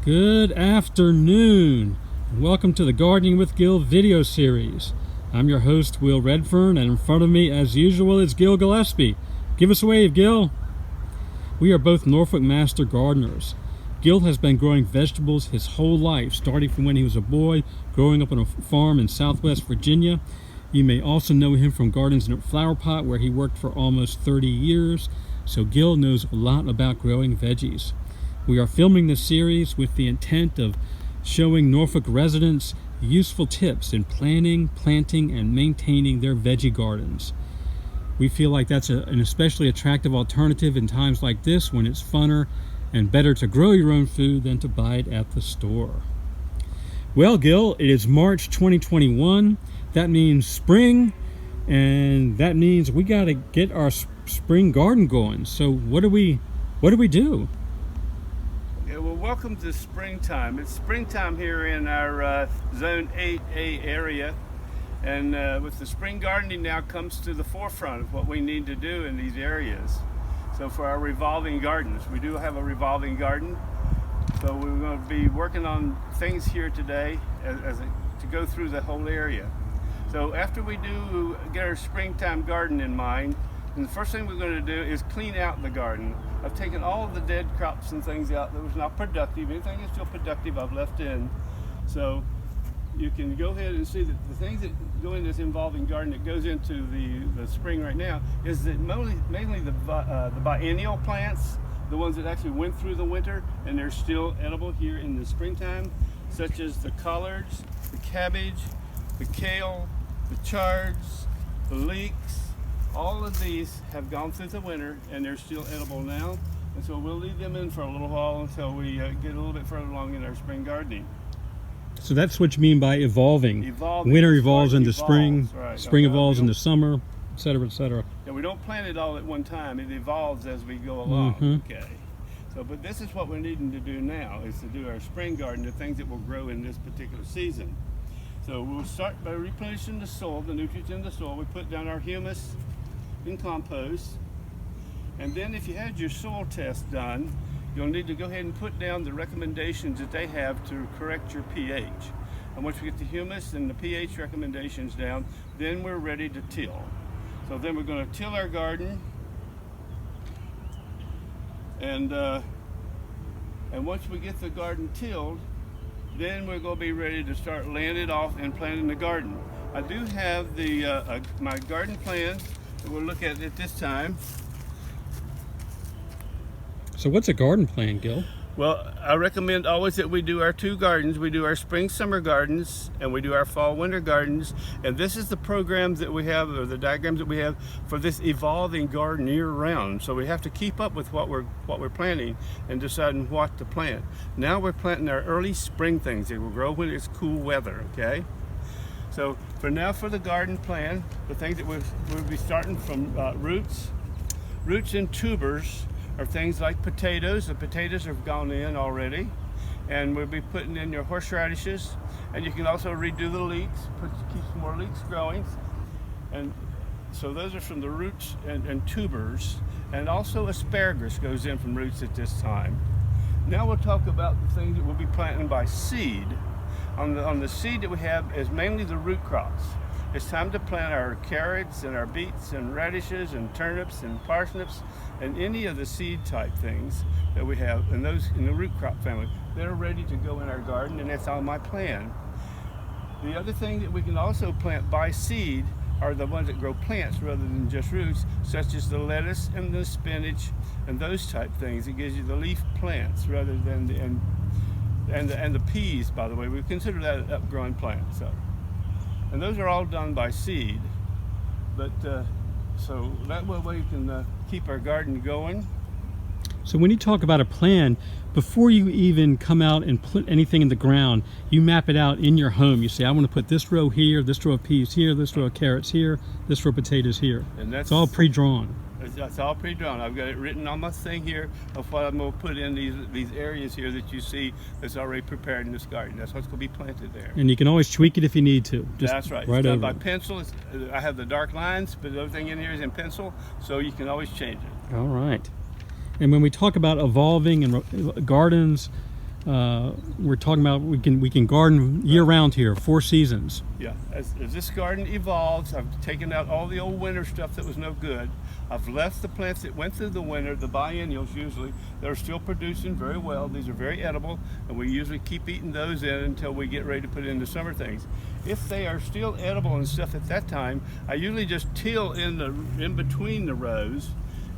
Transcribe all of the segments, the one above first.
Good afternoon, and welcome to the Gardening with Gill video series. I'm your host, Will Redfern, and in front of me, as usual, is Gill Gillespie. Give us a wave, Gill. We are both Norfolk master gardeners. Gill has been growing vegetables his whole life, starting from when he was a boy, growing up on a farm in Southwest Virginia. You may also know him from Gardens in a Flower Pot, where he worked for almost 30 years. So Gill knows a lot about growing veggies. We are filming this series with the intent of showing Norfolk residents useful tips in planning, planting, and maintaining their veggie gardens. We feel like that's an especially attractive alternative in times like this, when it's funner and better to grow your own food than to buy it at the store. Well, Gill, it is March 2021. That means spring, and that means we got to get our spring garden going. So what do we do? Yeah, well, welcome to springtime. It's springtime here in our Zone 8A area, and with the spring gardening now comes to the forefront of what we need to do in these areas. So for our revolving gardens, we do have a revolving garden, so we're going to be working on things here today to go through the whole area. So after we do get our springtime garden in mind, and the first thing we're going to do is clean out the garden. I've taken all of the dead crops and things out that was not productive. Anything that's still productive I've left in. So you can go ahead and see that the things that go in this involving garden that goes into the spring right now is that mainly the biennial plants, the ones that actually went through the winter and they're still edible here in the springtime, such as the collards, the cabbage, the kale, the chards, the leeks. All of these have gone through the winter and they're still edible now, and so we'll leave them in for a little while until we get a little bit further along in our spring gardening. So that's what you mean by evolving. Winter evolves into spring, right. Spring evolves into summer, etc., etc. Yeah, we don't plant it all at one time. It evolves as we go along. Okay. So, but this is what we're needing to do now, is to do our spring garden, the things that will grow in this particular season. So we'll start by replenishing the soil, the nutrients in the soil. We put down our humus in compost, and then if you had your soil test done, you'll need to go ahead and put down the recommendations that they have to correct your pH. And once we get the humus and the pH recommendations down, then we're ready to till. So then we're going to till our garden, and once we get the garden tilled, then we're going to be ready to start laying it off and planting the garden. I do have the my garden plan that we'll look at this time. So what's a garden plan, Gill? Well, I recommend always that we do our two gardens. We do our spring-summer gardens and we do our fall-winter gardens. And this is the programs that we have, or the diagrams that we have for this evolving garden year-round. So we have to keep up with what we're planting and deciding what to plant. Now we're planting our early spring things. They will grow when it's cool weather, okay? So for now, for the garden plan, the things that we'll be starting from roots and tubers are things like potatoes. The potatoes have gone in already, and we'll be putting in your horseradishes, and you can also redo the leeks, keep some more leeks growing. And so those are from the roots and tubers, and also asparagus goes in from roots at this time. Now we'll talk about the things that we'll be planting by seed. On the seed that we have is mainly the root crops. It's time to plant our carrots and our beets and radishes and turnips and parsnips and any of the seed type things that we have, and those in the root crop family. They're ready to go in our garden, and that's on my plan. The other thing that we can also plant by seed are the ones that grow plants rather than just roots, such as the lettuce and the spinach and those type things. It gives you the leaf plants rather than the peas, by the way. We consider that an upgrowing plant. So, and those are all done by seed. But so that way we can keep our garden going. So when you talk about a plan, before you even come out and put anything in the ground, you map it out in your home. You say, I want to put this row here, this row of peas here, this row of carrots here, this row of potatoes here. And it's all pre-drawn. That's all pre-drawn. I've got it written on my thing here of what I'm going to put in these areas here that you see that's already prepared in this garden. That's what's going to be planted there. And you can always tweak it if you need to. That's right. It's done by pencil. I have the dark lines, but everything in here is in pencil, so you can always change it. All right. And when we talk about evolving and gardens, we're talking about we can garden year round here, 4 seasons. Yeah, as this garden evolves, I've taken out all the old winter stuff that was no good. I've left the plants that went through the winter, the biennials usually, that are still producing very well. These are very edible, and we usually keep eating those in until we get ready to put in the summer things. If they are still edible and stuff at that time, I usually just till in between the rows.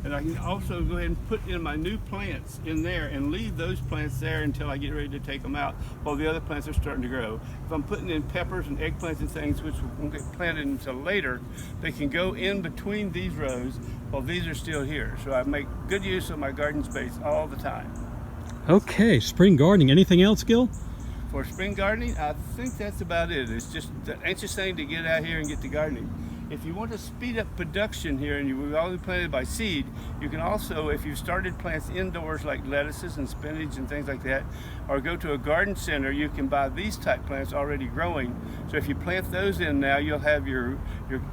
And I can also go ahead and put in my new plants in there and leave those plants there until I get ready to take them out while the other plants are starting to grow. If I'm putting in peppers and eggplants and things which won't get planted until later, they can go in between these rows while these are still here. So I make good use of my garden space all the time. Okay, spring gardening. Anything else, Gill? For spring gardening, I think that's about it. It's just the anxious thing to get out here and get to gardening. If you want to speed up production here and you've already planted by seed, you can also, if you've started plants indoors like lettuces and spinach and things like that, or go to a garden center, you can buy these type plants already growing. So if you plant those in now, you'll have your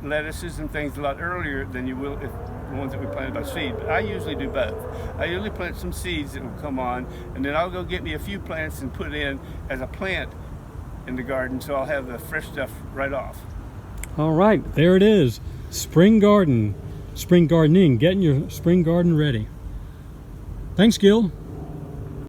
lettuces and things a lot earlier than you will if the ones that we planted by seed. But I usually do both. I usually plant some seeds that will come on, and then I'll go get me a few plants and put in as a plant in the garden, so I'll have the fresh stuff right off. All right, there it is. Spring gardening, getting your spring garden ready. Thanks, Gill.